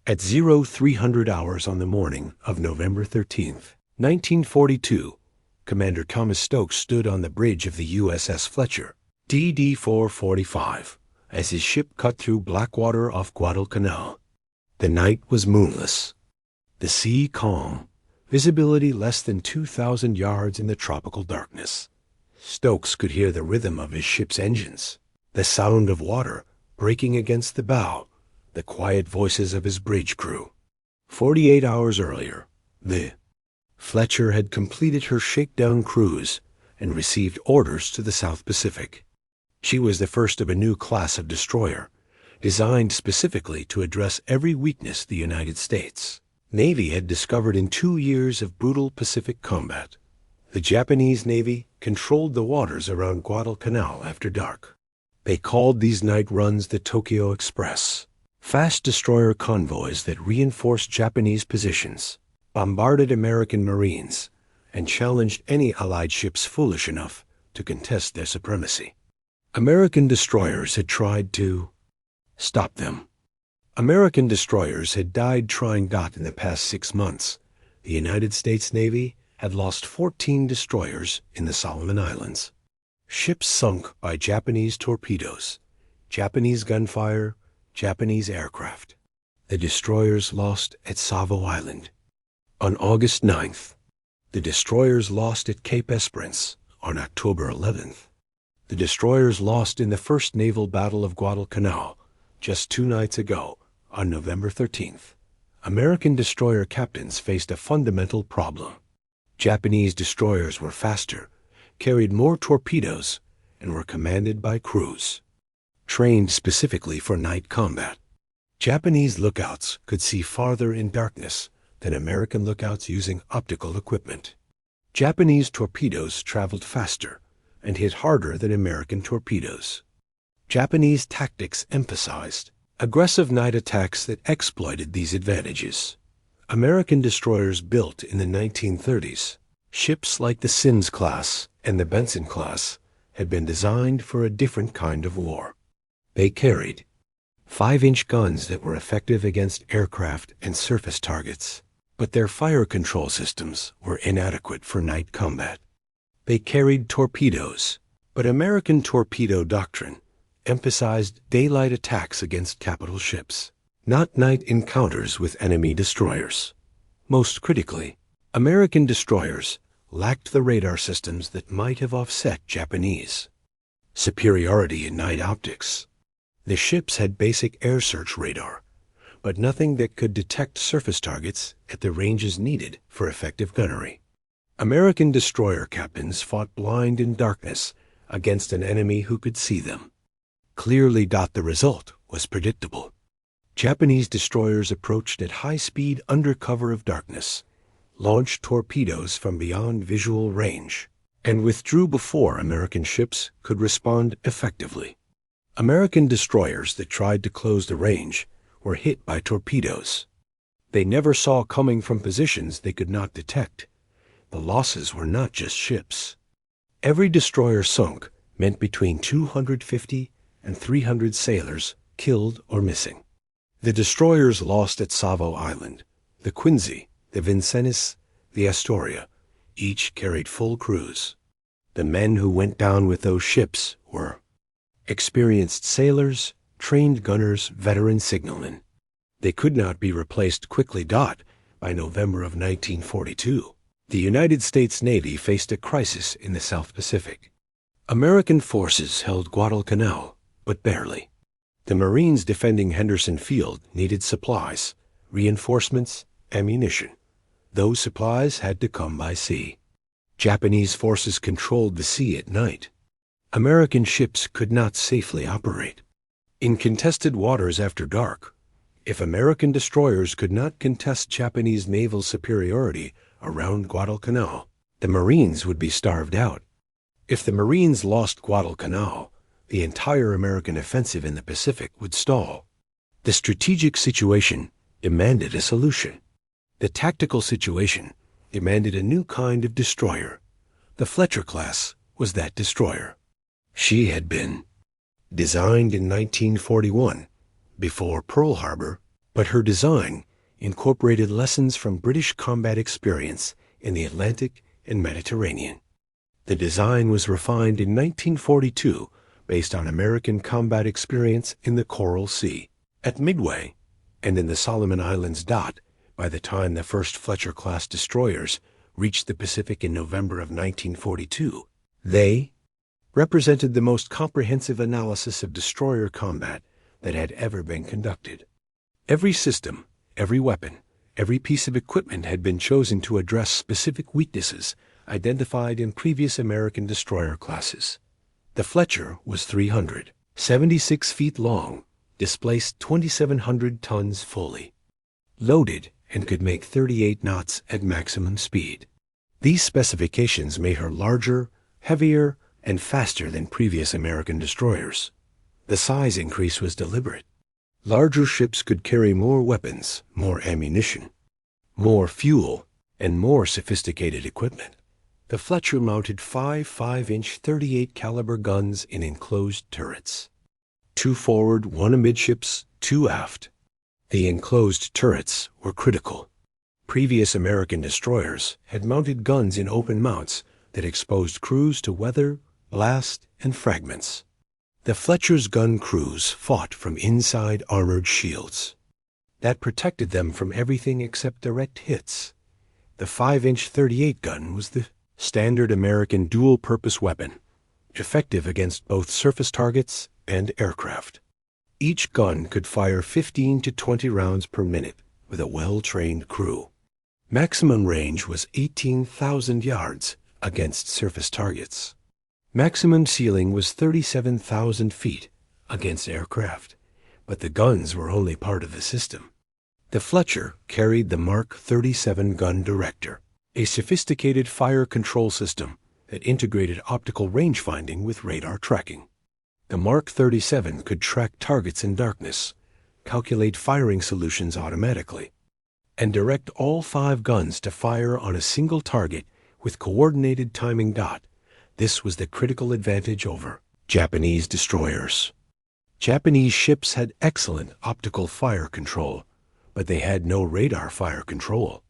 At 0300 hours on the morning of November 13th, 1942, Commander Thomas Stokes stood on the bridge of the USS Fletcher, DD-445, as his ship cut through Blackwater off Guadalcanal. The night was moonless, the sea calm, visibility less than 2,000 yards in the tropical darkness. Stokes could hear the rhythm of his ship's engines, the sound of water breaking against the bow, the quiet voices of his bridge crew. 48 hours earlier, the Fletcher had completed her shakedown cruise and received orders to the South Pacific. She was the first of a new class of destroyer, designed specifically to address every weakness the United States Navy had discovered in 2 years of brutal Pacific combat. The Japanese Navy controlled the waters around Guadalcanal after dark. They called these night runs the Tokyo Express, fast destroyer convoys that reinforced Japanese positions, bombarded American Marines, and challenged any Allied ships foolish enough to contest their supremacy. American destroyers had tried to stop them. American destroyers had died trying in the past 6 months. The United States Navy had lost 14 destroyers in the Solomon Islands. Ships sunk by Japanese torpedoes, Japanese gunfire, Japanese aircraft. The destroyers lost at Savo Island on August 9th. The destroyers lost at Cape Esperance on October 11th. The destroyers lost in the First Naval Battle of Guadalcanal just 2 nights ago on November 13th. American destroyer captains faced a fundamental problem. Japanese destroyers were faster, carried more torpedoes, and were commanded by crews trained specifically for night combat. Japanese lookouts could see farther in darkness than American lookouts using optical equipment. Japanese torpedoes traveled faster and hit harder than American torpedoes. Japanese tactics emphasized aggressive night attacks that exploited these advantages. American destroyers built in the 1930s, ships like the Sims-class and the Benson-class had been designed for a different kind of war. They carried 5-inch guns that were effective against aircraft and surface targets, but their fire control systems were inadequate for night combat. They carried torpedoes, but American torpedo doctrine emphasized daylight attacks against capital ships, not night encounters with enemy destroyers. Most critically, American destroyers lacked the radar systems that might have offset Japanese superiority in night optics. The ships had basic air search radar, but nothing that could detect surface targets at the ranges needed for effective gunnery. American destroyer captains fought blind in darkness against an enemy who could see them. Clearly, the result was predictable. Japanese destroyers approached at high speed under cover of darkness, launched torpedoes from beyond visual range, and withdrew before American ships could respond effectively. American destroyers that tried to close the range were hit by torpedoes they never saw coming from positions they could not detect. The losses were not just ships. Every destroyer sunk meant between 250 and 300 sailors killed or missing. The destroyers lost at Savo Island, the Quincy, the Vincennes, the Astoria, each carried full crews. The men who went down with those ships were experienced sailors, trained gunners, veteran signalmen. They could not be replaced quickly. By November of 1942, the United States Navy faced a crisis in the South Pacific. American forces held Guadalcanal, but barely. The Marines defending Henderson Field needed supplies, reinforcements, ammunition. Those supplies had to come by sea. Japanese forces controlled the sea at night. American ships could not safely operate in contested waters after dark. If American destroyers could not contest Japanese naval superiority around Guadalcanal, the Marines would be starved out. If the Marines lost Guadalcanal, the entire American offensive in the Pacific would stall. The strategic situation demanded a solution. The tactical situation demanded a new kind of destroyer. The Fletcher-class was that destroyer. She had been designed in 1941, before Pearl Harbor But her design incorporated lessons from British combat experience in the Atlantic and Mediterranean. The design was refined in 1942 based on American combat experience in the Coral Sea. At Midway and in the Solomon Islands by the time the first Fletcher-class destroyers reached the Pacific in November of 1942, they represented the most comprehensive analysis of destroyer combat that had ever been conducted. Every system, every weapon, every piece of equipment had been chosen to address specific weaknesses identified in previous American destroyer classes. The Fletcher was 376 feet long, displaced 2,700 tons fully, loaded, and could make 38 knots at maximum speed. These specifications made her larger, heavier, and faster than previous American destroyers. The size increase was deliberate. Larger ships could carry more weapons, more ammunition, more fuel, and more sophisticated equipment. The Fletcher mounted 5.5-inch 38 caliber guns in enclosed turrets. 2 forward, 1 amidships, 2 aft. The enclosed turrets were critical. Previous American destroyers had mounted guns in open mounts that exposed crews to weather, blast, and fragments. The Fletcher's gun crews fought from inside armored shields that protected them from everything except direct hits. The 5-inch 38 gun was the standard American dual-purpose weapon, effective against both surface targets and aircraft. Each gun could fire 15 to 20 rounds per minute with a well-trained crew. Maximum range was 18,000 yards against surface targets. Maximum ceiling was 37,000 feet against aircraft, but the guns were only part of the system. The Fletcher carried the Mark 37 gun director, a sophisticated fire control system that integrated optical range finding with radar tracking. The Mark 37 could track targets in darkness, calculate firing solutions automatically, and direct all 5 guns to fire on a single target with coordinated timing. This was the critical advantage over Japanese destroyers. Japanese ships had excellent optical fire control, but they had no radar fire control.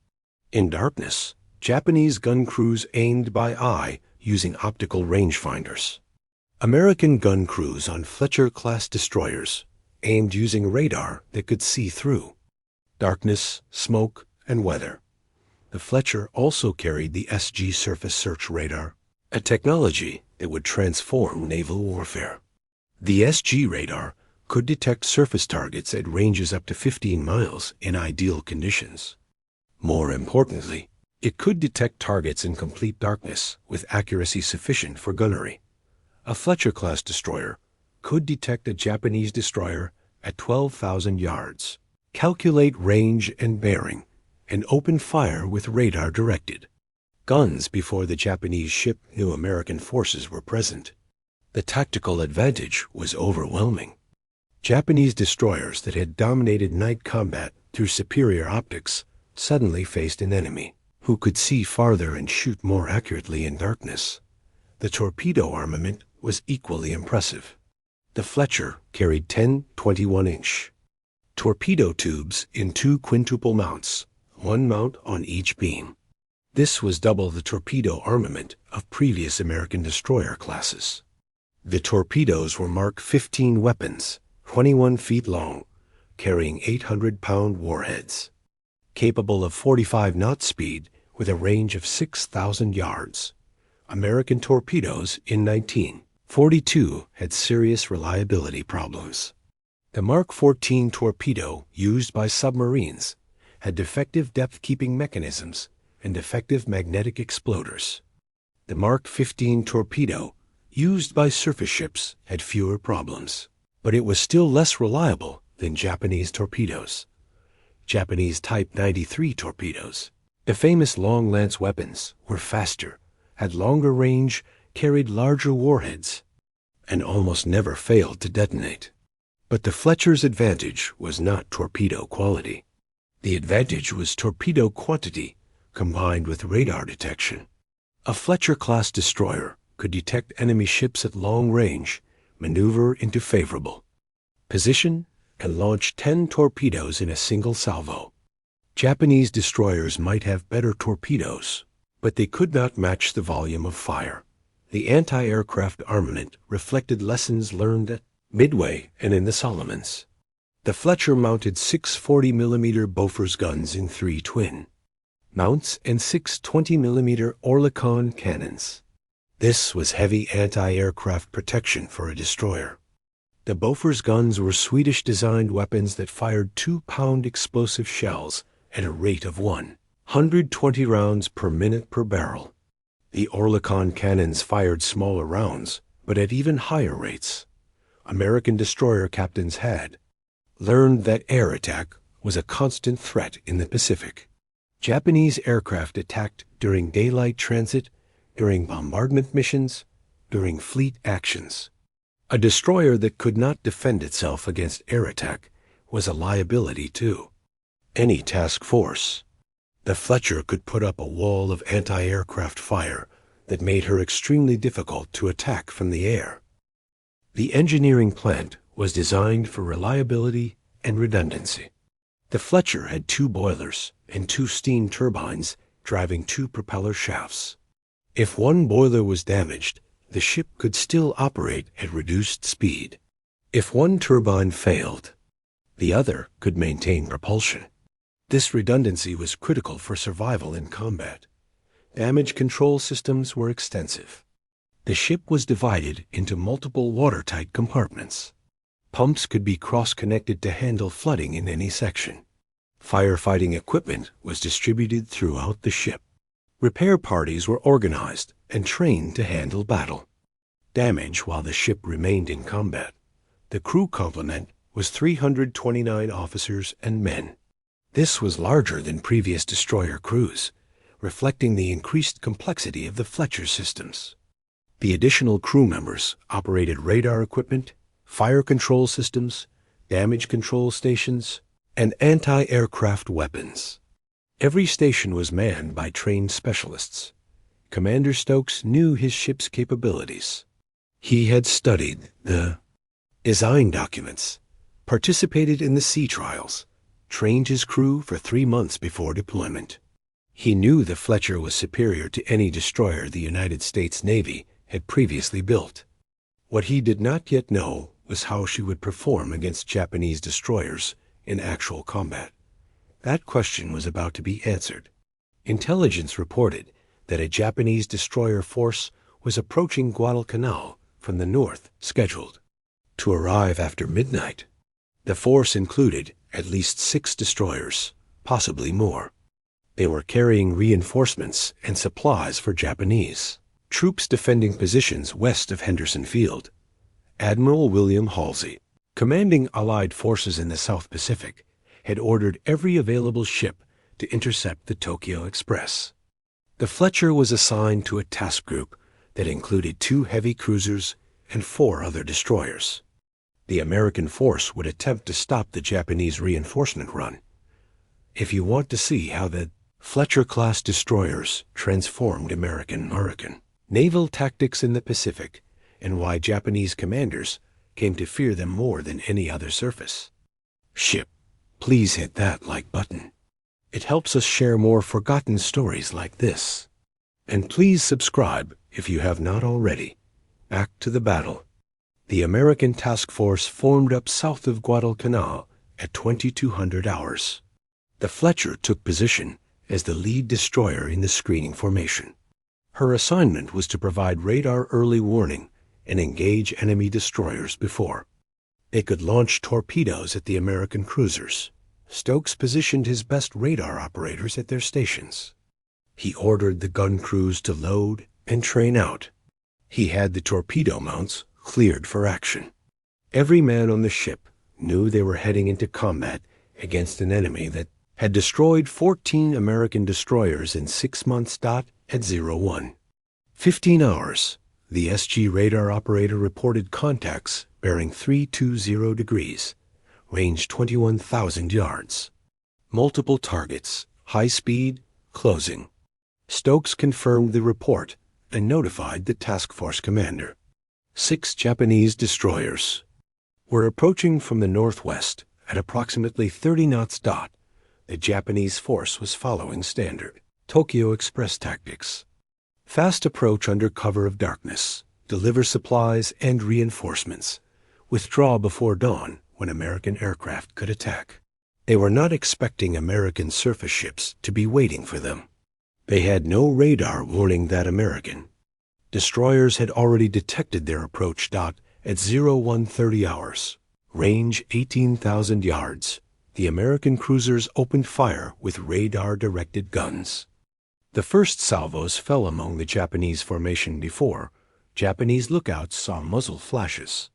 In darkness, Japanese gun crews aimed by eye using optical rangefinders. American gun crews on Fletcher-class destroyers aimed using radar that could see through darkness, smoke, and weather. The Fletcher also carried the SG surface search radar, a technology that would transform naval warfare. The SG radar could detect surface targets at ranges up to 15 miles in ideal conditions. More importantly, it could detect targets in complete darkness with accuracy sufficient for gunnery. A Fletcher-class destroyer could detect a Japanese destroyer at 12,000 yards, calculate range and bearing, and open fire with radar directed guns before the Japanese ship knew American forces were present. The tactical advantage was overwhelming. Japanese destroyers that had dominated night combat through superior optics suddenly faced an enemy who could see farther and shoot more accurately in darkness. The torpedo armament was equally impressive. The Fletcher carried 10 21-inch torpedo tubes in 2 quintuple mounts, 1 mount on each beam. This was double the torpedo armament of previous American destroyer classes. The torpedoes were Mark 15 weapons, 21 feet long, carrying 800-pound warheads, capable of 45 knot speed with a range of 6,000 yards. American torpedoes in 1942 had serious reliability problems. The Mark 14 torpedo used by submarines had defective depth-keeping mechanisms and defective magnetic exploders. The Mark 15 torpedo used by surface ships had fewer problems, but it was still less reliable than Japanese torpedoes. Japanese Type 93 torpedoes, the famous long lance weapons, were faster, had longer range, carried larger warheads, and almost never failed to detonate. But the Fletcher's advantage was not torpedo quality. The advantage was torpedo quantity combined with radar detection. A Fletcher-class destroyer could detect enemy ships at long range, maneuver into favorable position, and launch 10 torpedoes in a single salvo. Japanese destroyers might have better torpedoes, but they could not match the volume of fire. The anti-aircraft armament reflected lessons learned at Midway and in the Solomons. The Fletcher mounted 6 40mm Bofors guns in 3 twin mounts and 6 20mm Oerlikon cannons. This was heavy anti-aircraft protection for a destroyer. The Bofors guns were Swedish-designed weapons that fired 2-pound explosive shells at a rate of 120 rounds per minute per barrel. The Oerlikon cannons fired smaller rounds, but at even higher rates. American destroyer captains had learned that air attack was a constant threat in the Pacific. Japanese aircraft attacked during daylight transit, during bombardment missions, during fleet actions. A destroyer that could not defend itself against air attack was a liability to any task force. The Fletcher could put up a wall of anti-aircraft fire that made her extremely difficult to attack from the air. The engineering plant was designed for reliability and redundancy. The Fletcher had 2 boilers and 2 steam turbines driving 2 propeller shafts. If one boiler was damaged, the ship could still operate at reduced speed. If one turbine failed, the other could maintain propulsion. This redundancy was critical for survival in combat. Damage control systems were extensive. The ship was divided into multiple watertight compartments. Pumps could be cross-connected to handle flooding in any section. Firefighting equipment was distributed throughout the ship. Repair parties were organized and trained to handle battle. Damage while the ship remained in combat. The crew complement was 329 officers and men. This was larger than previous destroyer crews, reflecting the increased complexity of the Fletcher systems. The additional crew members operated radar equipment, fire control systems, damage control stations, and anti-aircraft weapons. Every station was manned by trained specialists. Commander Stokes knew his ship's capabilities. He had studied the design documents, participated in the sea trials, trained his crew for 3 months before deployment. He knew the Fletcher was superior to any destroyer the United States Navy had previously built. What he did not yet know was how she would perform against Japanese destroyers in actual combat. That question was about to be answered. Intelligence reported that a Japanese destroyer force was approaching Guadalcanal from the north, scheduled to arrive after midnight. The force included at least 6 destroyers, possibly more. They were carrying reinforcements and supplies for Japanese troops defending positions west of Henderson Field. Admiral William Halsey, commanding Allied forces in the South Pacific, had ordered every available ship to intercept the Tokyo Express. The Fletcher was assigned to a task group that included 2 heavy cruisers and 4 other destroyers. The American force would attempt to stop the Japanese reinforcement run. If you want to see how the Fletcher-class destroyers transformed American naval tactics in the Pacific and why Japanese commanders came to fear them more than any other surface ship, please hit that like button. It helps us share more forgotten stories like this. And please subscribe if you have not already. Back to the battle. The American task force formed up south of Guadalcanal at 2200 hours. The Fletcher took position as the lead destroyer in the screening formation. Her assignment was to provide radar early warning and engage enemy destroyers before they could launch torpedoes at the American cruisers. Stokes positioned his best radar operators at their stations. He ordered the gun crews to load and train out. He had the torpedo mounts cleared for action. Every man on the ship knew they were heading into combat against an enemy that had destroyed 14 American destroyers in 6 months. At 01. 15 hours, the SG radar operator reported contacts bearing 320 degrees, range 21,000 yards. Multiple targets, high speed, closing. Stokes confirmed the report and notified the task force commander. 6 Japanese destroyers were approaching from the northwest at approximately 30 knots. The Japanese force was following standard Tokyo Express tactics. Fast approach under cover of darkness, deliver supplies and reinforcements, withdraw before dawn when American aircraft could attack. They were not expecting American surface ships to be waiting for them. They had no radar warning that American destroyers had already detected their approach. At 0130 hours, range 18,000 yards, the American cruisers opened fire with radar-directed guns. The first salvos fell among the Japanese formation before Japanese lookouts saw muzzle flashes.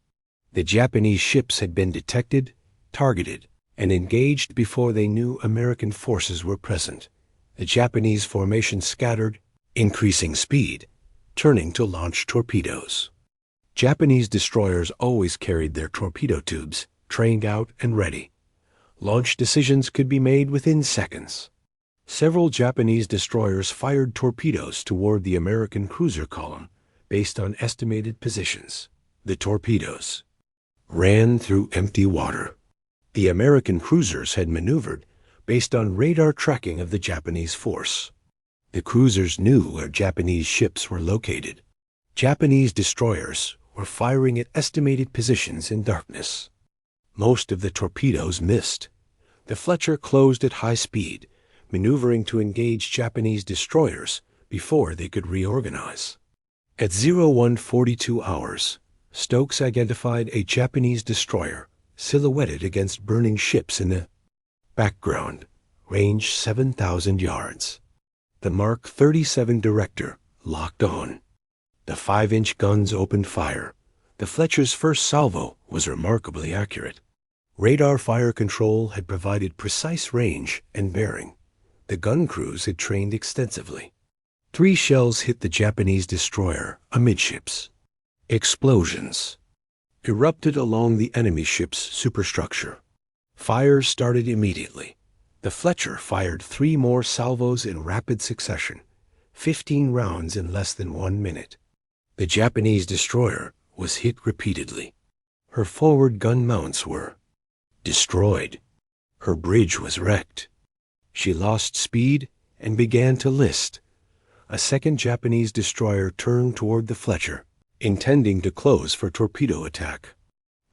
The Japanese ships had been detected, targeted, and engaged before they knew American forces were present. The Japanese formation scattered, increasing speed, turning to launch torpedoes. Japanese destroyers always carried their torpedo tubes, trained out and ready. Launch decisions could be made within seconds. Several Japanese destroyers fired torpedoes toward the American cruiser column based on estimated positions. The torpedoes ran through empty water. The American cruisers had maneuvered based on radar tracking of the Japanese force. The cruisers knew where Japanese ships were located. Japanese destroyers were firing at estimated positions in darkness. Most of the torpedoes missed. The Fletcher closed at high speed, maneuvering to engage Japanese destroyers before they could reorganize. At 0142 hours, Stokes identified a Japanese destroyer silhouetted against burning ships in the background, range 7,000 yards. The Mark 37 Director locked on. The 5-inch guns opened fire. The Fletcher's first salvo was remarkably accurate. Radar fire control had provided precise range and bearing. The gun crews had trained extensively. 3 shells hit the Japanese destroyer amidships. Explosions erupted along the enemy ship's superstructure. Fire started immediately. The Fletcher fired 3 more salvos in rapid succession, 15 rounds in less than 1 minute. The Japanese destroyer was hit repeatedly. Her forward gun mounts were destroyed. Her bridge was wrecked. She lost speed and began to list. A second Japanese destroyer turned toward the Fletcher, intending to close for torpedo attack.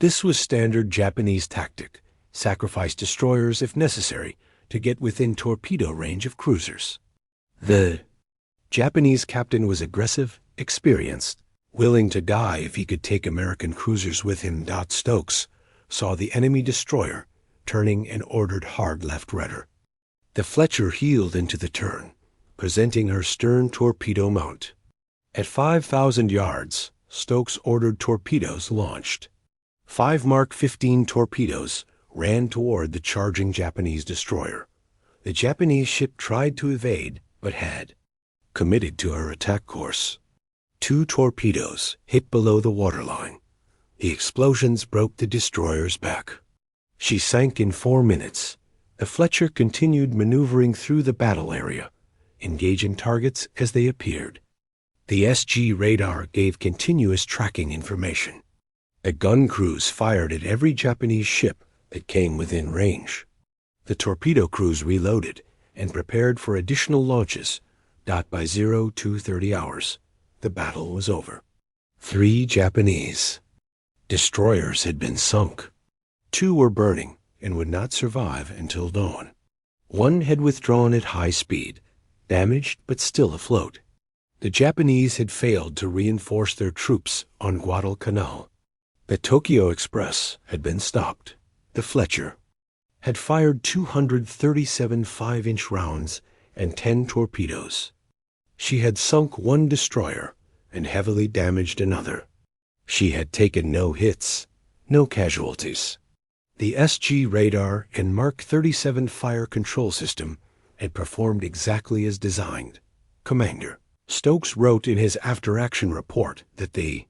This was standard Japanese tactic: sacrifice destroyers if necessary to get within torpedo range of cruisers. The Japanese captain was aggressive, experienced, willing to die if he could take American cruisers with him. Stokes saw the enemy destroyer turning and ordered hard left rudder. The Fletcher heeled into the turn, presenting her stern torpedo mount. At 5,000 yards, Stokes ordered torpedoes launched. 5 Mark 15 torpedoes ran toward the charging Japanese destroyer. The Japanese ship tried to evade, but had committed to her attack course. 2 torpedoes hit below the waterline. The explosions broke the destroyer's back. She sank in 4 minutes. The Fletcher continued maneuvering through the battle area, engaging targets as they appeared. The SG radar gave continuous tracking information. The gun crews fired at every Japanese ship that came within range. The torpedo crews reloaded and prepared for additional launches. By 0230 hours, the battle was over. 3 Japanese destroyers had been sunk. 2 were burning and would not survive until dawn. 1 had withdrawn at high speed, damaged but still afloat. The Japanese had failed to reinforce their troops on Guadalcanal. The Tokyo Express had been stopped. The Fletcher had fired 237 5-inch rounds and 10 torpedoes. She had sunk 1 destroyer and heavily damaged another. She had taken no hits, no casualties. The SG radar and Mark 37 fire control system had performed exactly as designed. Commander Stokes wrote in his after-action report that the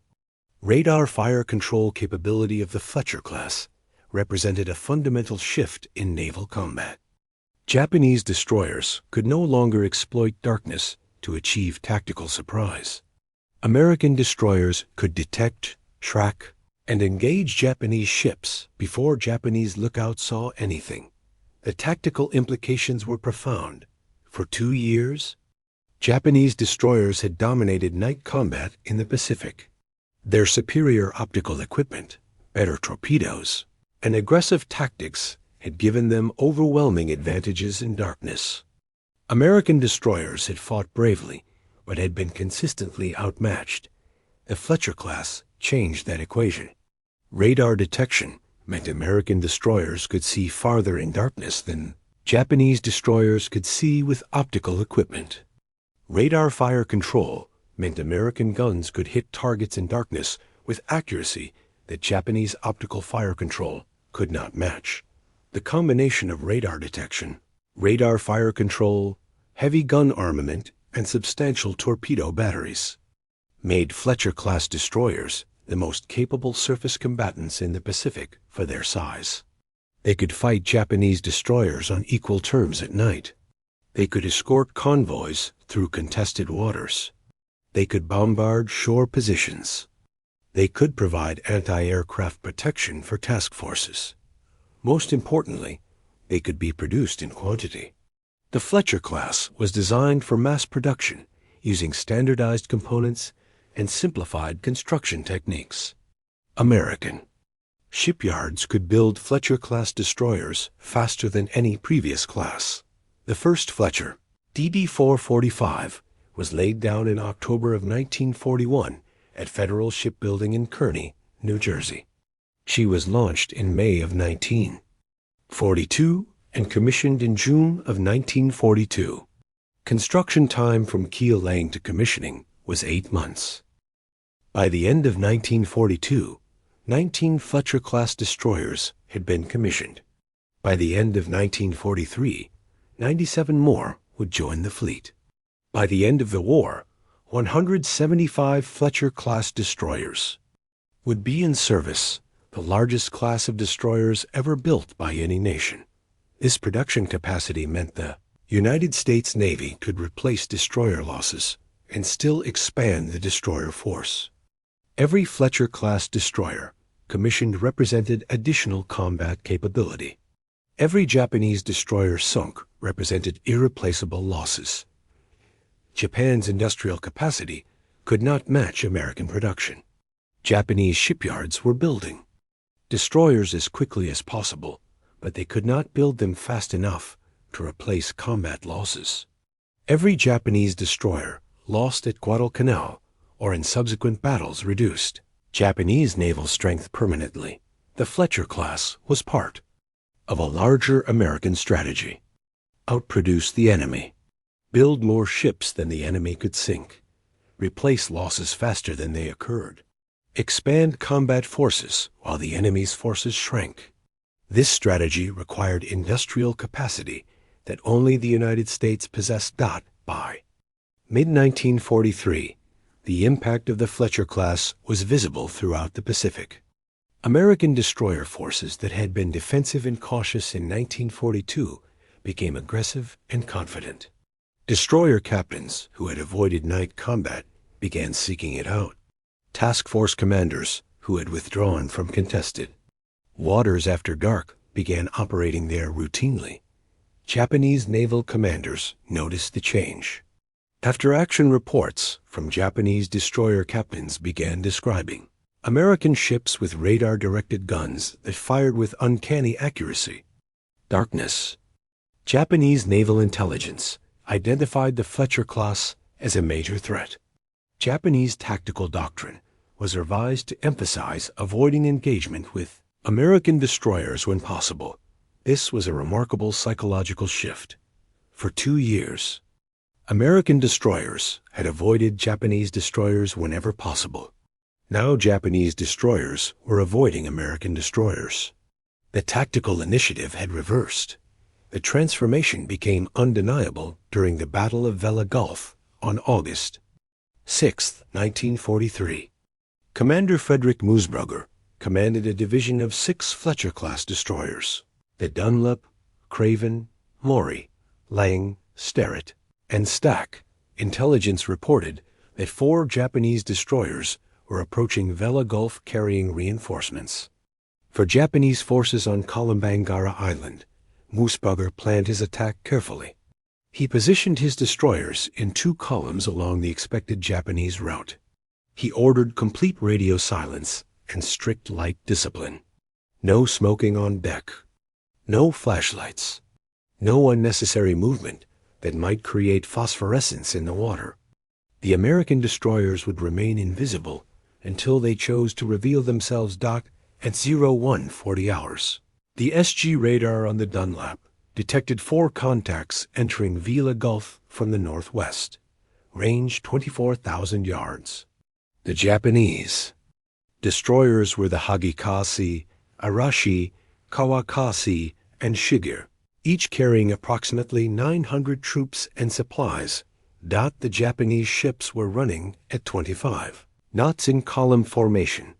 radar fire control capability of the Fletcher-class represented a fundamental shift in naval combat. Japanese destroyers could no longer exploit darkness to achieve tactical surprise. American destroyers could detect, track, and engage Japanese ships before Japanese lookouts saw anything. The tactical implications were profound. For 2 years, Japanese destroyers had dominated night combat in the Pacific. Their superior optical equipment, better torpedoes, and aggressive tactics had given them overwhelming advantages in darkness. American destroyers had fought bravely, but had been consistently outmatched. The Fletcher-class changed that equation. Radar detection meant American destroyers could see farther in darkness than Japanese destroyers could see with optical equipment. Radar fire control meant American guns could hit targets in darkness with accuracy that Japanese optical fire control could not match. The combination of radar detection, radar fire control, heavy gun armament, and substantial torpedo batteries made Fletcher-class destroyers the most capable surface combatants in the Pacific for their size. They could fight Japanese destroyers on equal terms at night. They could escort convoys through contested waters. They could bombard shore positions. They could provide anti-aircraft protection for task forces. Most importantly, they could be produced in quantity. The Fletcher-class was designed for mass production using standardized components and simplified construction techniques. American shipyards could build Fletcher-class destroyers faster than any previous class. The first Fletcher, DD-445, was laid down in October of 1941 at Federal Shipbuilding in Kearny, New Jersey. She was launched in May of 1942 and commissioned in June of 1942. Construction time from keel laying to commissioning was 8 months. By the end of 1942, 19 Fletcher-class destroyers had been commissioned. By the end of 1943, 97 more would join the fleet. By the end of the war, 175 Fletcher-class destroyers would be in service, the largest class of destroyers ever built by any nation. This production capacity meant the United States Navy could replace destroyer losses and still expand the destroyer force. Every Fletcher-class destroyer commissioned represented additional combat capability. Every Japanese destroyer sunk represented irreplaceable losses. Japan's industrial capacity could not match American production. Japanese shipyards were building destroyers as quickly as possible, but they could not build them fast enough to replace combat losses. Every Japanese destroyer lost at Guadalcanal or in subsequent battles reduced Japanese naval strength permanently. The Fletcher-class was part of a larger American strategy. Outproduce the enemy, build more ships than the enemy could sink, replace losses faster than they occurred, expand combat forces while the enemy's forces shrank. This strategy required industrial capacity that only the United States possessed. By mid-1943, the impact of the Fletcher-class was visible throughout the Pacific. American destroyer forces that had been defensive and cautious in 1942 became aggressive and confident. Destroyer captains who had avoided night combat began seeking it out. Task force commanders who had withdrawn from contested waters after dark began operating there routinely. Japanese naval commanders noticed the change. After-action reports from Japanese destroyer captains began describing American ships with radar-directed guns that fired with uncanny accuracy. Darkness. Japanese naval intelligence identified the Fletcher-class as a major threat. Japanese tactical doctrine was revised to emphasize avoiding engagement with American destroyers when possible. This was a remarkable psychological shift. For 2 years, American destroyers had avoided Japanese destroyers whenever possible. Now Japanese destroyers were avoiding American destroyers. The tactical initiative had reversed. The transformation became undeniable during the Battle of Vella Gulf on August 6, 1943. Commander Frederick Musburger commanded a division of 6 Fletcher-class destroyers. The Dunlop, Craven, Maury, Lang, Sterrett, and Stack. Intelligence reported that 4 Japanese destroyers were approaching Vella Gulf carrying reinforcements. For Japanese forces on Kolombangara Island, Moosbrugger planned his attack carefully. He positioned his destroyers in 2 columns along the expected Japanese route. He ordered complete radio silence and strict light discipline. No smoking on deck. No flashlights. No unnecessary movement that might create phosphorescence in the water. The American destroyers would remain invisible until they chose to reveal themselves docked at 0140 hours. The SG radar on the Dunlap detected 4 contacts entering Vella Gulf from the northwest, range 24,000 yards. The Japanese destroyers were the Hagikase, Arashi, Kawakase, and Shiger, each carrying approximately 900 troops and supplies. The Japanese ships were running at 25 knots in column formation,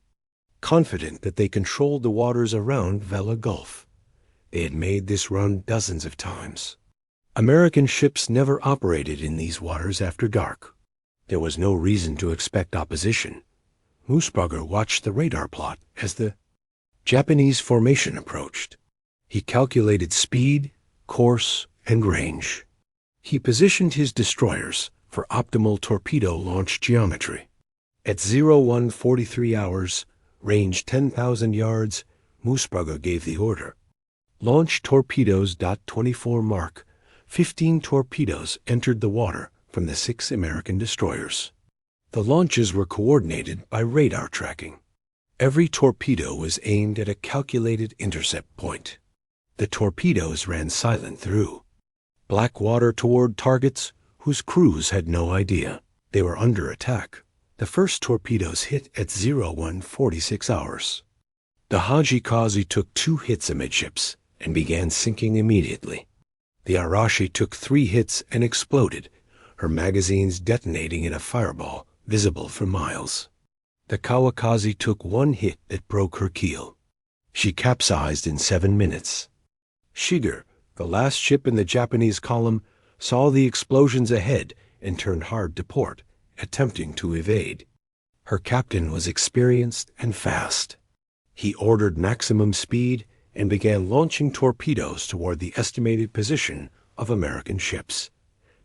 confident that they controlled the waters around Vella Gulf. They had made this run dozens of times. American ships never operated in these waters after dark. There was no reason to expect opposition. Moosbrugger watched the radar plot as the Japanese formation approached. He calculated speed, course, and range. He positioned his destroyers for optimal torpedo launch geometry. At 0143 hours, range 10,000 yards, Moosbrugger gave the order. Launch torpedoes. 24 mark. 15 torpedoes entered the water from the 6 American destroyers. The launches were coordinated by radar tracking. Every torpedo was aimed at a calculated intercept point. The torpedoes ran silent through black water toward targets whose crews had no idea they were under attack. The first torpedoes hit at 0146 hours. The Hagikase took 2 hits amidships and began sinking immediately. The Arashi took 3 hits and exploded, her magazines detonating in a fireball visible for miles. The Kawakase took 1 hit that broke her keel. She capsized in 7 minutes. Shiger, the last ship in the Japanese column, saw the explosions ahead and turned hard to port, attempting to evade. Her captain was experienced and fast. He ordered maximum speed and began launching torpedoes toward the estimated position of American ships.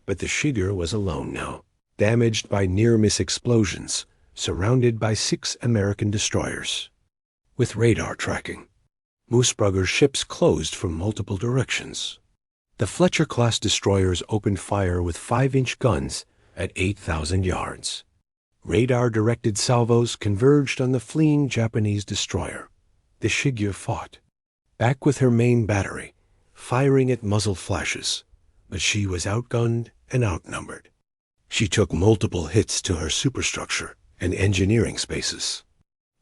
But the Shiger was alone now, damaged by near-miss explosions, surrounded by 6 American destroyers. With radar tracking, Moosbrugger's ships closed from multiple directions. The Fletcher-class destroyers opened fire with 5-inch guns at 8,000 yards. Radar-directed salvos converged on the fleeing Japanese destroyer. The Shiger fought back with her main battery, firing at muzzle flashes, but she was outgunned and outnumbered. She took multiple hits to her superstructure and engineering spaces.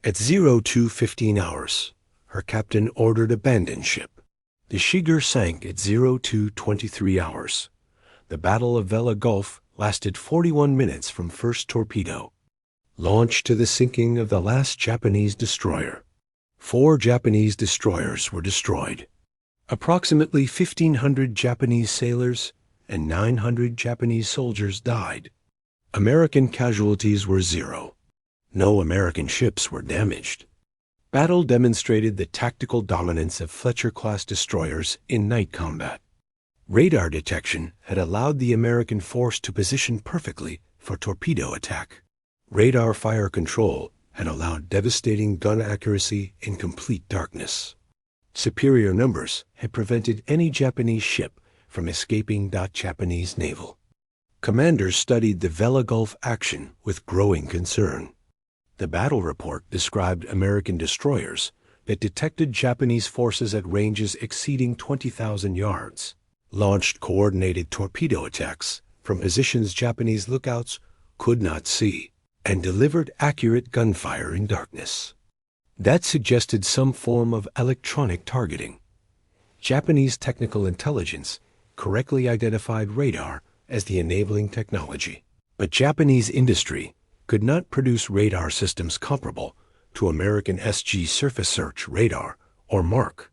At 0215 hours, her captain ordered abandon ship. The Shiger sank at 0223 hours. The Battle of Vella Gulf lasted 41 minutes from first torpedo launch to the sinking of the last Japanese destroyer. 4 Japanese destroyers were destroyed. Approximately 1,500 Japanese sailors and 900 Japanese soldiers died. American casualties were 0. No American ships were damaged. Battle demonstrated the tactical dominance of Fletcher-class destroyers in night combat. Radar detection had allowed the American force to position perfectly for torpedo attack. Radar fire control had allowed devastating gun accuracy in complete darkness. Superior numbers had prevented any Japanese ship from escaping. Japanese Naval commanders studied the Vella Gulf action with growing concern. The battle report described American destroyers that detected Japanese forces at ranges exceeding 20,000 yards, launched coordinated torpedo attacks from positions Japanese lookouts could not see, and delivered accurate gunfire in darkness. That suggested some form of electronic targeting. Japanese technical intelligence correctly identified radar as the enabling technology, but Japanese industry could not produce radar systems comparable to American SG surface search radar or Mark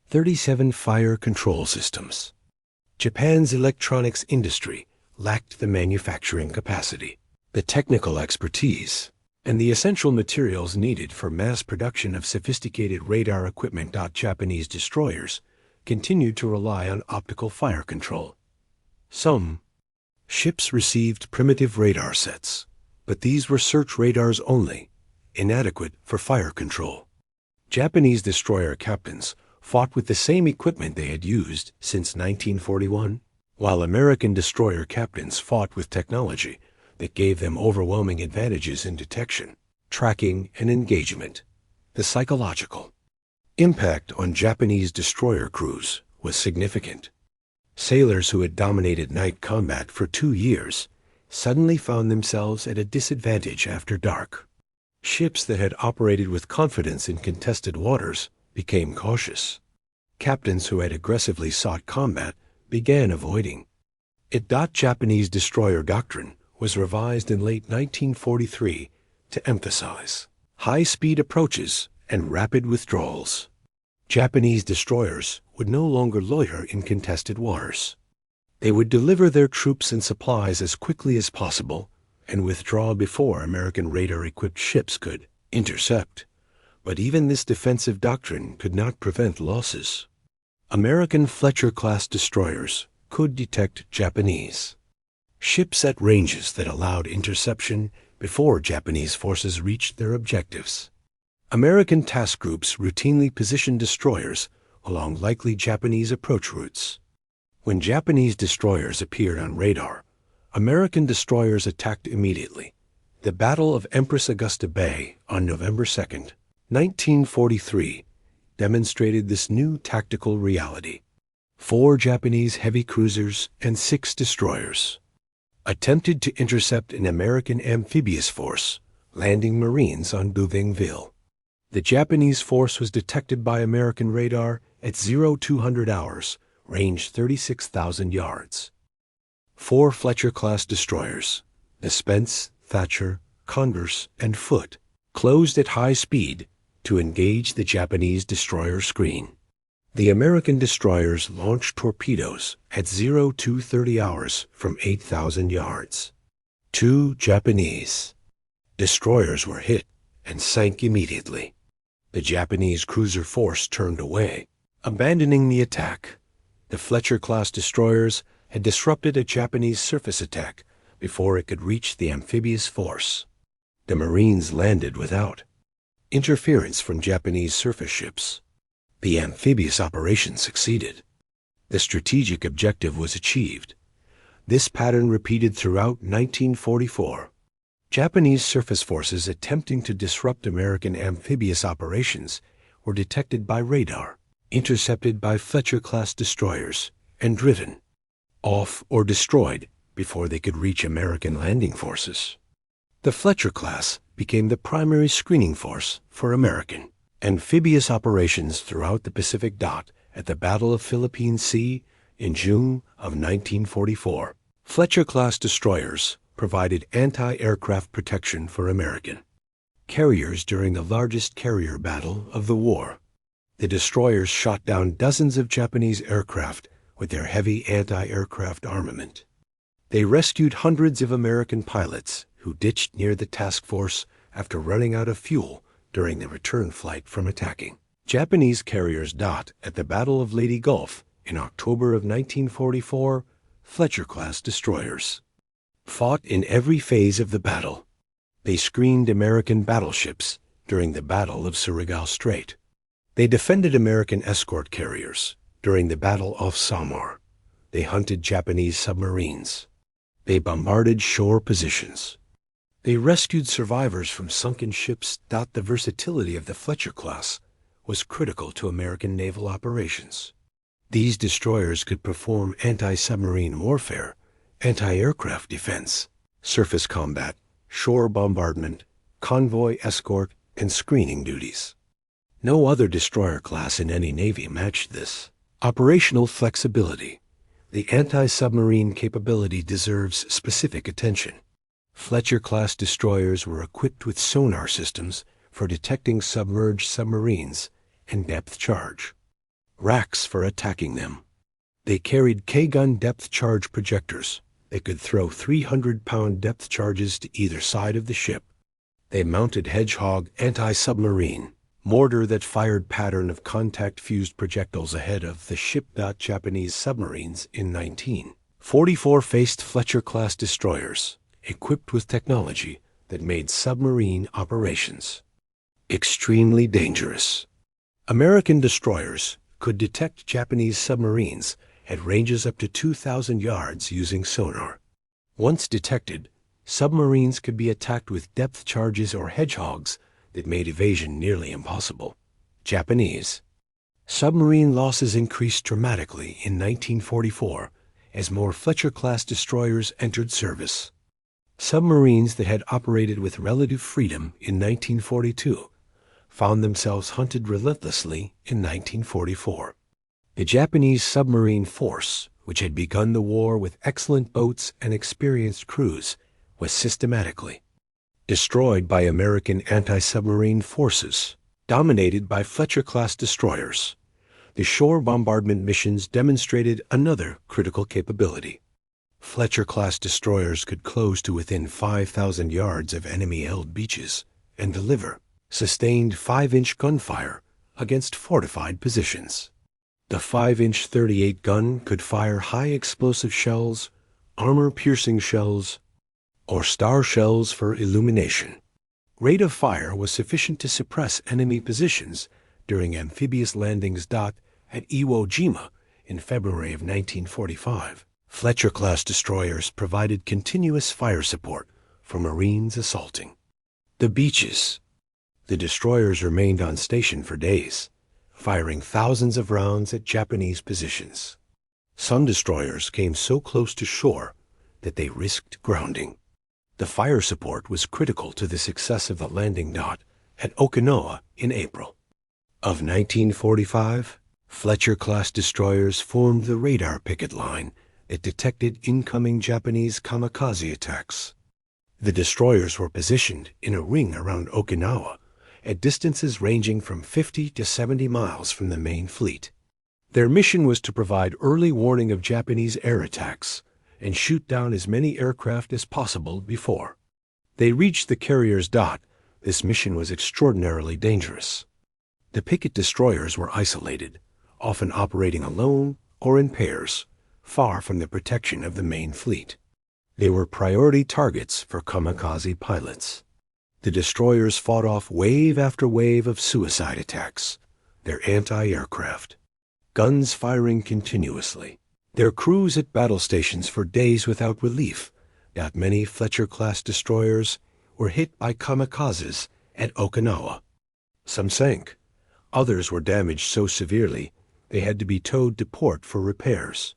37 fire control systems. Japan's electronics industry lacked the manufacturing capacity, the technical expertise, and the essential materials needed for mass production of sophisticated radar equipment. Japanese destroyers continued to rely on optical fire control. Some ships received primitive radar sets, but these were search radars only, inadequate for fire control. Japanese destroyer captains fought with the same equipment they had used since 1941, while American destroyer captains fought with technology that gave them overwhelming advantages in detection, tracking, and engagement. The psychological impact on Japanese destroyer crews was significant. Sailors who had dominated night combat for 2 years suddenly found themselves at a disadvantage after dark. Ships that had operated with confidence in contested waters became cautious. Captains who had aggressively sought combat began avoiding it. Japanese destroyer doctrine was revised in late 1943 to emphasize high-speed approaches and rapid withdrawals. Japanese destroyers would no longer loiter in contested waters. They would deliver their troops and supplies as quickly as possible and withdraw before American radar-equipped ships could intercept. But even this defensive doctrine could not prevent losses. American Fletcher-class destroyers could detect Japanese ships at ranges that allowed interception before Japanese forces reached their objectives. American task groups routinely positioned destroyers along likely Japanese approach routes. When Japanese destroyers appeared on radar, American destroyers attacked immediately. The Battle of Empress Augusta Bay on November 2, 1943, demonstrated this new tactical reality. 4 Japanese heavy cruisers and 6 destroyers attempted to intercept an American amphibious force landing Marines on Bougainville. The Japanese force was detected by American radar at 0200 hours, range 36,000 yards. 4 Fletcher-class destroyers, the Spence, Thatcher, Converse, and Foote, closed at high speed to engage the Japanese destroyer screen. The American destroyers launched torpedoes at 0230 hours from 8,000 yards. 2 Japanese destroyers were hit and sank immediately. The Japanese cruiser force turned away, abandoning the attack. The Fletcher-class destroyers had disrupted a Japanese surface attack before it could reach the amphibious force. The Marines landed without interference from Japanese surface ships. The amphibious operation succeeded. The strategic objective was achieved. This pattern repeated throughout 1944. Japanese surface forces attempting to disrupt American amphibious operations were detected by radar, intercepted by Fletcher-class destroyers, and driven off or destroyed before they could reach American landing forces. The Fletcher-class became the primary screening force for American amphibious operations throughout the Pacific. At the Battle of Philippine Sea in June of 1944, Fletcher-class destroyers provided anti-aircraft protection for American carriers during the largest carrier battle of the war. The destroyers shot down dozens of Japanese aircraft with their heavy anti-aircraft armament. They rescued hundreds of American pilots who ditched near the task force after running out of fuel during the return flight from attacking Japanese carriers. At the Battle of Leyte Gulf in October of 1944, Fletcher-class destroyers fought in every phase of the battle. They screened American battleships during the Battle of Surigao Strait. They defended American escort carriers during the Battle off Samar. They hunted Japanese submarines. They bombarded shore positions. They rescued survivors from sunken ships. The versatility of the Fletcher-class was critical to American naval operations. These destroyers could perform anti-submarine warfare, anti-aircraft defense, surface combat, shore bombardment, convoy escort, and screening duties. No other destroyer class in any navy matched this operational flexibility. The anti-submarine capability deserves specific attention. Fletcher-class destroyers were equipped with sonar systems for detecting submerged submarines and depth charge racks for attacking them. They carried K-gun depth charge projectors that could throw 300-pound depth charges to either side of the ship. They mounted Hedgehog anti-submarine mortar that fired pattern of contact-fused projectiles ahead of the ship. Japanese submarines in 1944 faced Fletcher-class destroyers, equipped with technology that made submarine operations extremely dangerous. American destroyers could detect Japanese submarines at ranges up to 2,000 yards using sonar. Once detected, submarines could be attacked with depth charges or hedgehogs that made evasion nearly impossible. Japanese submarine losses increased dramatically in 1944 as more Fletcher-class destroyers entered service. Submarines that had operated with relative freedom in 1942 found themselves hunted relentlessly in 1944. The Japanese submarine force, which had begun the war with excellent boats and experienced crews, was systematically destroyed by American anti-submarine forces, dominated by Fletcher-class destroyers. The shore bombardment missions demonstrated another critical capability. Fletcher-class destroyers could close to within 5,000 yards of enemy-held beaches and deliver sustained 5-inch gunfire against fortified positions. The 5-inch 38 gun could fire high-explosive shells, armor-piercing shells, or star shells for illumination. Rate of fire was sufficient to suppress enemy positions during amphibious landings. At Iwo Jima in February of 1945, Fletcher-class destroyers provided continuous fire support for Marines assaulting the beaches. The destroyers remained on station for days, firing thousands of rounds at Japanese positions. Some destroyers came so close to shore that they risked grounding. The fire support was critical to the success of the landing. At Okinawa in April of 1945, Fletcher-class destroyers formed the radar picket line that detected incoming Japanese kamikaze attacks. The destroyers were positioned in a ring around Okinawa at distances ranging from 50 to 70 miles from the main fleet. Their mission was to provide early warning of Japanese air attacks and shoot down as many aircraft as possible before they reached the carriers. This mission was extraordinarily dangerous. The picket destroyers were isolated, often operating alone or in pairs, far from the protection of the main fleet. They were priority targets for kamikaze pilots. The destroyers fought off wave after wave of suicide attacks, their anti-aircraft guns firing continuously, their crews at battle stations for days without relief. Many Fletcher-class destroyers were hit by kamikazes at Okinawa. Some sank. Others were damaged so severely they had to be towed to port for repairs.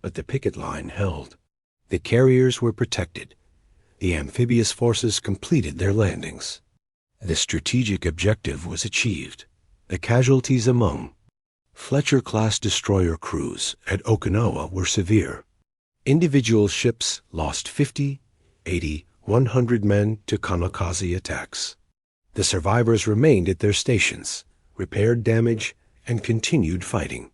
But the picket line held. The carriers were protected. The amphibious forces completed their landings. The strategic objective was achieved. The casualties among Fletcher-class destroyer crews at Okinawa were severe. Individual ships lost 50, 80, 100 men to kamikaze attacks. The survivors remained at their stations, repaired damage, and continued fighting.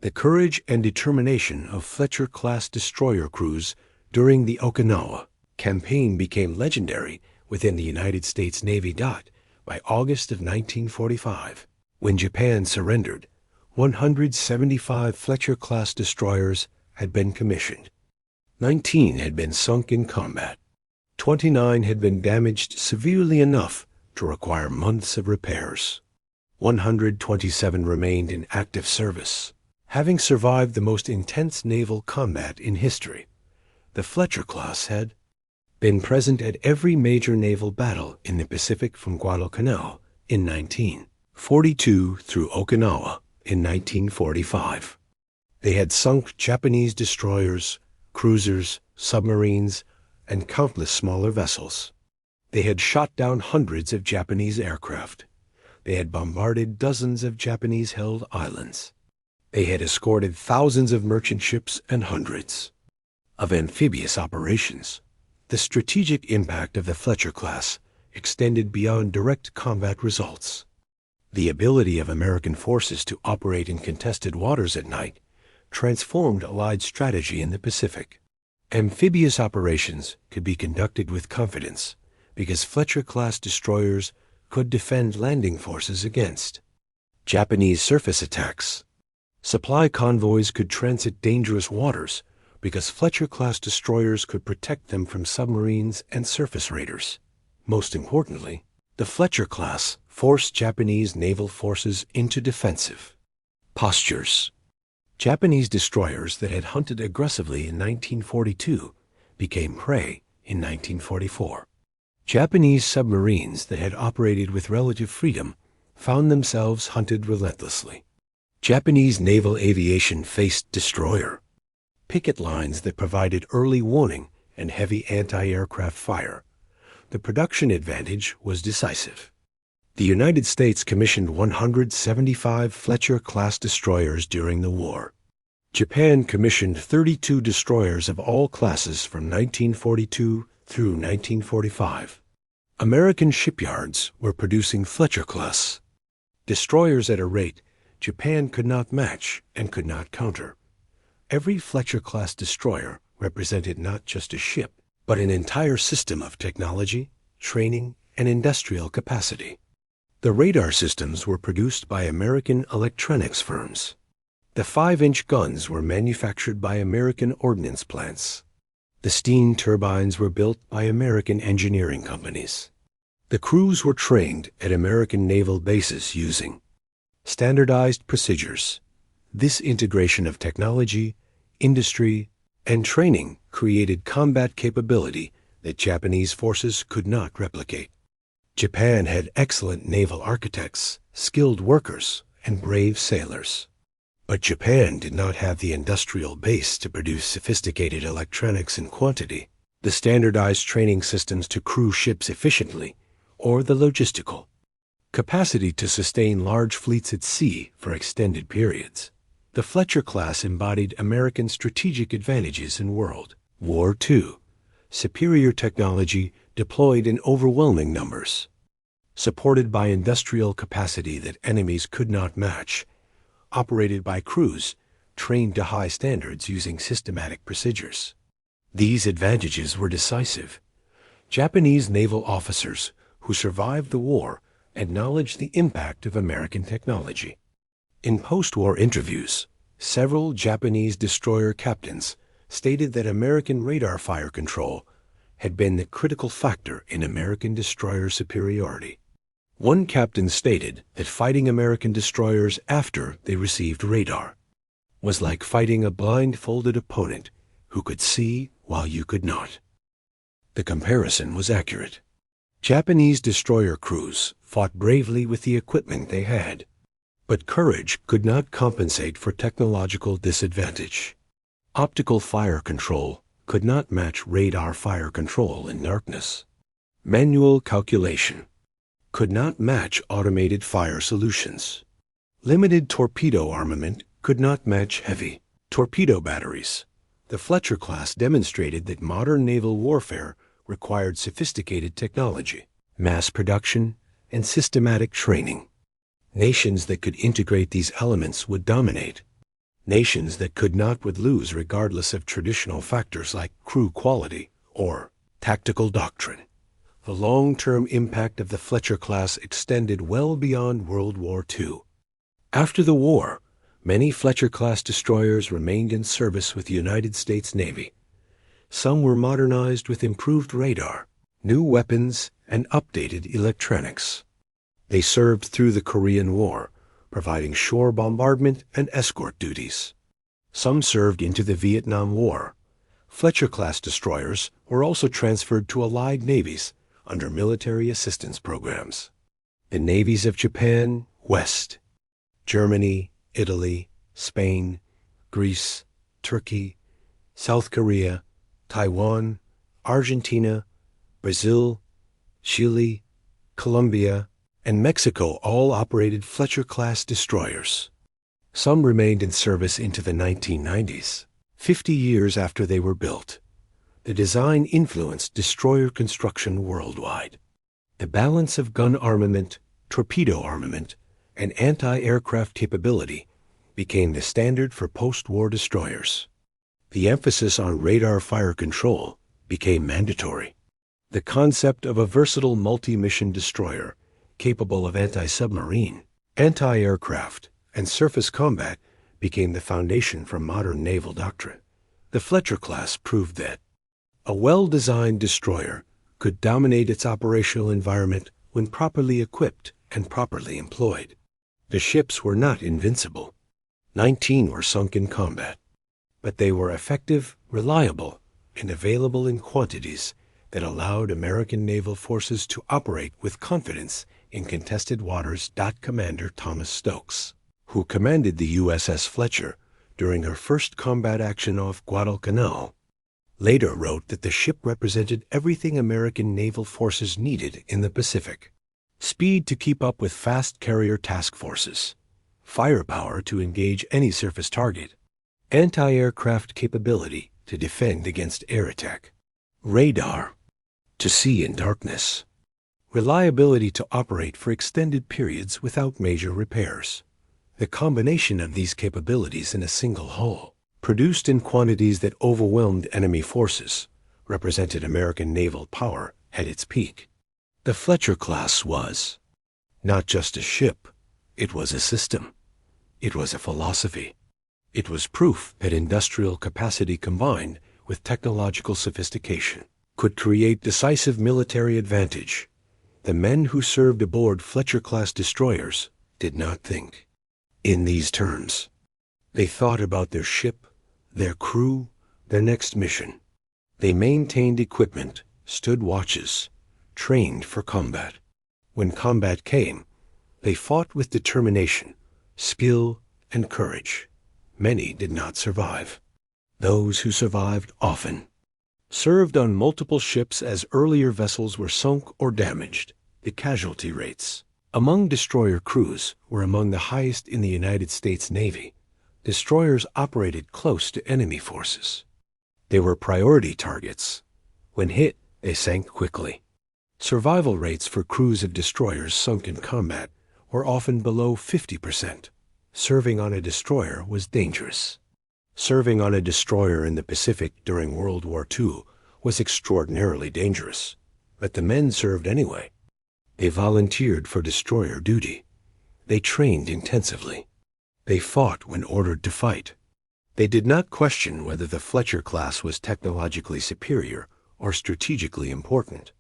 The courage and determination of Fletcher-class destroyer crews during the Okinawa campaign became legendary within the United States Navy. By August of 1945, when Japan surrendered, 175 Fletcher-class destroyers had been commissioned. 19 had been sunk in combat. 29 had been damaged severely enough to require months of repairs. 127 remained in active service. Having survived the most intense naval combat in history, the Fletcher-class had been present at every major naval battle in the Pacific from Guadalcanal in 1942 through Okinawa in 1945. They had sunk Japanese destroyers, cruisers, submarines, and countless smaller vessels. They had shot down hundreds of Japanese aircraft. They had bombarded dozens of Japanese-held islands. They had escorted thousands of merchant ships and hundreds of amphibious operations. The strategic impact of the Fletcher-class extended beyond direct combat results. The ability of American forces to operate in contested waters at night transformed Allied strategy in the Pacific. Amphibious operations could be conducted with confidence because Fletcher-class destroyers could defend landing forces against Japanese surface attacks. Supply convoys could transit dangerous waters because Fletcher-class destroyers could protect them from submarines and surface raiders. Most importantly, the Fletcher-class forced Japanese naval forces into defensive postures. Japanese destroyers that had hunted aggressively in 1942 became prey in 1944. Japanese submarines that had operated with relative freedom found themselves hunted relentlessly. Japanese naval aviation faced destroyer picket lines that provided early warning and heavy anti-aircraft fire. The production advantage was decisive. The United States commissioned 175 Fletcher-class destroyers during the war. Japan commissioned 32 destroyers of all classes from 1942 through 1945. American shipyards were producing Fletcher-class destroyers at a rate Japan could not match and could not counter. Every Fletcher-class destroyer represented not just a ship, but an entire system of technology, training, and industrial capacity. The radar systems were produced by American electronics firms. The 5-inch guns were manufactured by American ordnance plants. The steam turbines were built by American engineering companies. The crews were trained at American naval bases using standardized procedures. This integration of technology, industry, and training created combat capability that Japanese forces could not replicate. Japan had excellent naval architects, skilled workers, and brave sailors. But Japan did not have the industrial base to produce sophisticated electronics in quantity, the standardized training systems to crew ships efficiently, or the logistical capacity to sustain large fleets at sea for extended periods. The Fletcher-class embodied American strategic advantages in World War II. Superior technology deployed in overwhelming numbers, supported by industrial capacity that enemies could not match, operated by crews trained to high standards using systematic procedures. These advantages were decisive. Japanese naval officers who survived the war acknowledged the impact of American technology. In post-war interviews, several Japanese destroyer captains stated that American radar fire control had been the critical factor in American destroyer superiority. One captain stated that fighting American destroyers after they received radar was like fighting a blindfolded opponent who could see while you could not. The comparison was accurate. Japanese destroyer crews fought bravely with the equipment they had, but courage could not compensate for technological disadvantage. Optical fire control could not match radar fire control in darkness. Manual calculation could not match automated fire solutions. Limited torpedo armament could not match heavy torpedo batteries. The Fletcher-class demonstrated that modern naval warfare required sophisticated technology, mass production, and systematic training. Nations that could integrate these elements would dominate. Nations that could not would lose regardless of traditional factors like crew quality or tactical doctrine. The long-term impact of the Fletcher-class extended well beyond World War II. After the war, many Fletcher-class destroyers remained in service with the United States Navy. Some were modernized with improved radar, new weapons, and updated electronics. They served through the Korean War, providing shore bombardment and escort duties. Some served into the Vietnam War. Fletcher-class destroyers were also transferred to Allied navies under military assistance programs. The navies of Japan, West, Germany, Italy, Spain, Greece, Turkey, South Korea, Taiwan, Argentina, Brazil, Chile, Colombia, and Mexico all operated Fletcher-class destroyers. Some remained in service into the 1990s, 50 years after they were built. The design influenced destroyer construction worldwide. The balance of gun armament, torpedo armament, and anti-aircraft capability became the standard for post-war destroyers. The emphasis on radar fire control became mandatory. The concept of a versatile multi-mission destroyer, capable of anti-submarine, anti-aircraft, and surface combat, became the foundation for modern naval doctrine. The Fletcher-class proved that a well-designed destroyer could dominate its operational environment when properly equipped and properly employed. The ships were not invincible. 19 were sunk in combat, but they were effective, reliable, and available in quantities that allowed American naval forces to operate with confidence in contested waters. Commander Thomas Stokes, who commanded the USS Fletcher during her first combat action off Guadalcanal, later wrote that the ship represented everything American naval forces needed in the Pacific: speed to keep up with fast carrier task forces, firepower to engage any surface target, anti-aircraft capability to defend against air attack, radar to see in darkness, reliability to operate for extended periods without major repairs. The combination of these capabilities in a single hull, produced in quantities that overwhelmed enemy forces, represented American naval power at its peak. The Fletcher-class was not just a ship, it was a system. It was a philosophy. It was proof that industrial capacity combined with technological sophistication could create decisive military advantage. The men who served aboard Fletcher-class destroyers did not think in these terms. They thought about their ship, their crew, their next mission. They maintained equipment, stood watches, trained for combat. When combat came, they fought with determination, skill, and courage. Many did not survive. Those who survived often served on multiple ships as earlier vessels were sunk or damaged. The casualty rates among destroyer crews were among the highest in the United States Navy. Destroyers operated close to enemy forces. They were priority targets. When hit, they sank quickly. Survival rates for crews of destroyers sunk in combat were often below 50%. Serving on a destroyer was dangerous. Serving on a destroyer in the Pacific during World War II was extraordinarily dangerous, but the men served anyway. They volunteered for destroyer duty. They trained intensively. They fought when ordered to fight. They did not question whether the Fletcher-class was technologically superior or strategically important.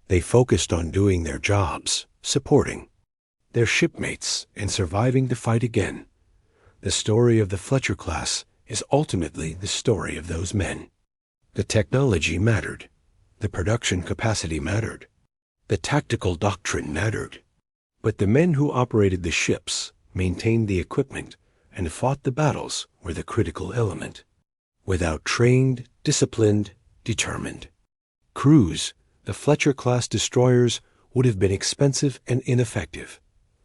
They focused on doing their jobs, supporting their shipmates, and surviving to fight again. The story of the Fletcher-class is ultimately the story of those men. The technology mattered. The production capacity mattered. The tactical doctrine mattered. But the men who operated the ships, maintained the equipment, and fought the battles were the critical element. Without trained, disciplined, determined crews, the Fletcher-class destroyers would have been expensive and ineffective.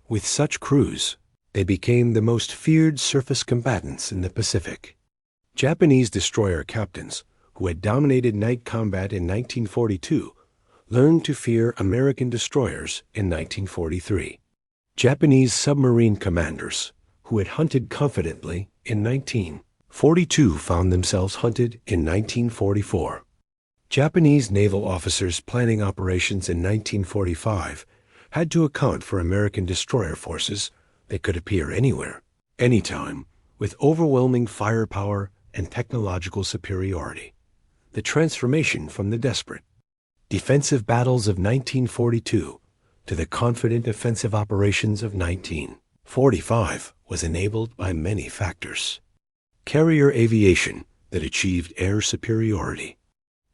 With such crews, they became the most feared surface combatants in the Pacific. Japanese destroyer captains, who had dominated night combat in 1942, learned to fear American destroyers in 1943. Japanese submarine commanders, who had hunted confidently in 1942, found themselves hunted in 1944. Japanese naval officers planning operations in 1945 had to account for American destroyer forces that could appear anywhere, anytime, with overwhelming firepower and technological superiority. The transformation from the desperate defensive battles of 1942 to the confident offensive operations of 1945 was enabled by many factors. Carrier aviation that achieved air superiority,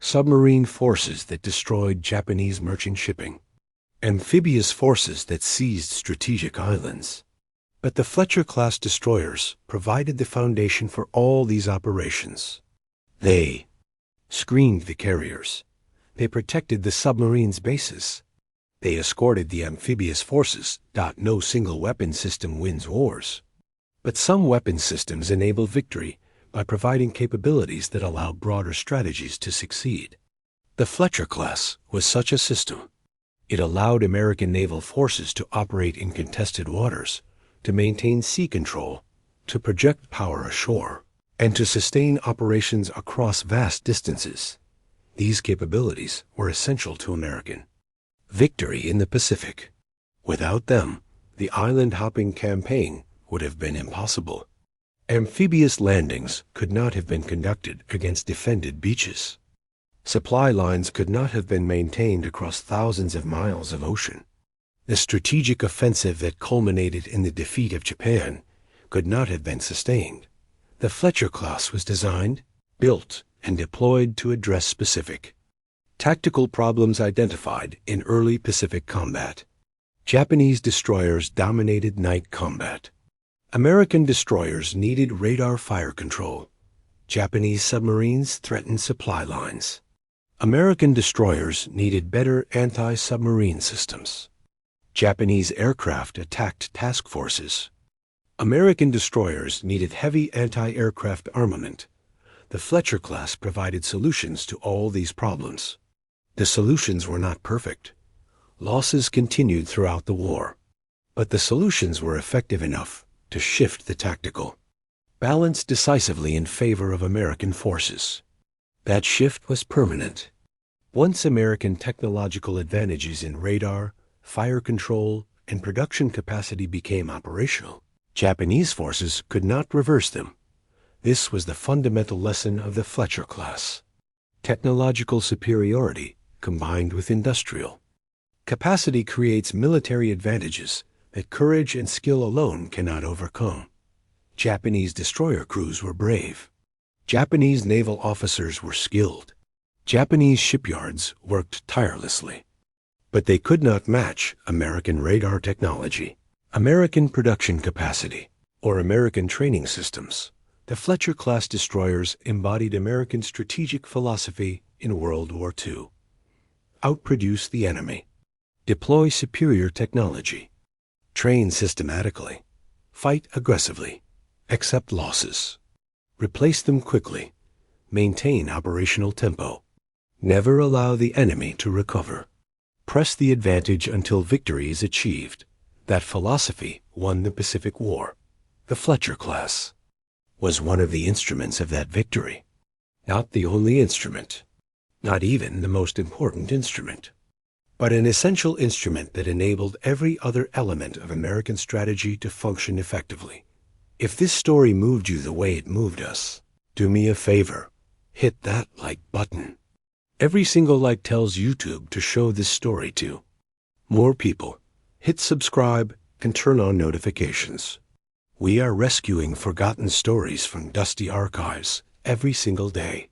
submarine forces that destroyed Japanese merchant shipping, amphibious forces that seized strategic islands. But the Fletcher-class destroyers provided the foundation for all these operations. They screened the carriers. They protected the submarines' bases. They escorted the amphibious forces. No single weapon system wins wars. But some weapon systems enable victory by providing capabilities that allow broader strategies to succeed. The Fletcher-class was such a system. It allowed American naval forces to operate in contested waters, to maintain sea control, to project power ashore, and to sustain operations across vast distances. These capabilities were essential to American victory in the Pacific. Without them, the island-hopping campaign would have been impossible. Amphibious landings could not have been conducted against defended beaches. Supply lines could not have been maintained across thousands of miles of ocean. The strategic offensive that culminated in the defeat of Japan could not have been sustained. The Fletcher-class was designed, built, and deployed to address specific tactical problems identified in early Pacific combat. Japanese destroyers dominated night combat. American destroyers needed radar fire control. Japanese submarines threatened supply lines. American destroyers needed better anti-submarine systems. Japanese aircraft attacked task forces. American destroyers needed heavy anti-aircraft armament. The Fletcher-class provided solutions to all these problems. The solutions were not perfect. Losses continued throughout the war. But the solutions were effective enough to shift the tactical balance decisively in favor of American forces. That shift was permanent. Once American technological advantages in radar, fire control, and production capacity became operational, Japanese forces could not reverse them. This was the fundamental lesson of the Fletcher-class. Technological superiority combined with industrial capacity creates military advantages that courage and skill alone cannot overcome. Japanese destroyer crews were brave. Japanese naval officers were skilled. Japanese shipyards worked tirelessly. But they could not match American radar technology, American production capacity, or American training systems. The Fletcher-class destroyers embodied American strategic philosophy in World War II. Outproduce the enemy. Deploy superior technology. Train systematically. Fight aggressively. Accept losses. Replace them quickly. Maintain operational tempo. Never allow the enemy to recover. Press the advantage until victory is achieved. That philosophy won the Pacific War. The Fletcher-class was one of the instruments of that victory. Not the only instrument, not even the most important instrument, but an essential instrument that enabled every other element of American strategy to function effectively. If this story moved you the way it moved us, do me a favor, hit that like button. Every single like tells YouTube to show this story to more people. Hit subscribe and turn on notifications. We are rescuing forgotten stories from dusty archives every single day.